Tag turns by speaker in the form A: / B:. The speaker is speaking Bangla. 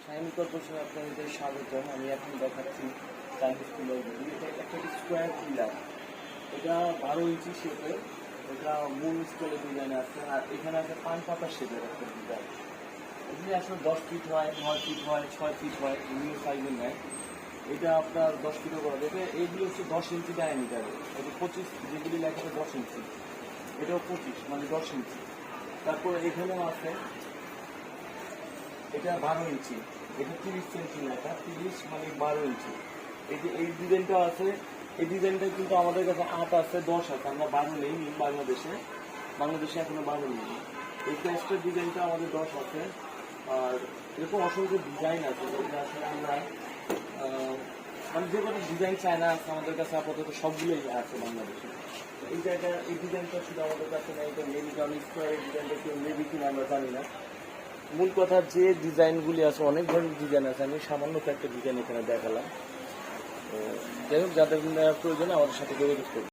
A: শাইনি কর্পোরেশনে আপনাদের স্বাগতম। আমি এখন দেখাচ্ছি চাইনিজ পিলারগুলি। এটা একটা স্কোয়ার পিলার, এটা 12 ইঞ্চি শেপের, এটা মূল স্কেলের ডিজাইন আছে। আর এখানে আছে পান পাতা শেপের একটা ডিজাইন। এখানে আসলে 10 ফিট হয়, 9 ফিট হয়, 6 ফিট হয়, বিভিন্ন সাইজের নেয়। এটা আপনার 10 ফিটও করা যাবে। এইগুলো হচ্ছে 10 ইঞ্চি ডায়ামিটারে, এটা 25, যেগুলি লেখা আছে 10 ইঞ্চি, এটাও 25 মানে 10 ইঞ্চি। তারপরে এখানেও আছে, এটা 12 ইঞ্চি, এটা 30 সেন্টি লেখা, 30 মানে 12 ইঞ্চি। এই যে এই ডিজাইনটা আছে, এই ডিজাইনটা কিন্তু আমাদের কাছে 8 আছে, 10 আছে, আমরা 12 নেইনি বাংলাদেশে এখনো 12 নেই। এই ক্যাস্টের ডিজাইনটা আমাদের 10 আছে। আর এরকম অসংখ্য ডিজাইন আছে, যেটা আসলে আমরা মানে যে কোনো ডিজাইন চায়না আছে আমাদের কাছে, আপাতত সবগুলোই আছে বাংলাদেশে। এই জায়গা এই ডিজাইনটা শুধু আমাদের কাছে নেই, এটা মেবি কারণ স্কোয়ারের ডিজাইনটা কেউ মেবি কিনা আমরা জানি না। মূল কথা যে ডিজাইনগুলি আছে, অনেক ধরনের ডিজাইন আছে, আমি সামান্য একটা ডিজাইন এখানে দেখালাম। তো যাই হোক, যাদের প্রয়োজনে আমাদের সাথে যোগাযোগ করুন।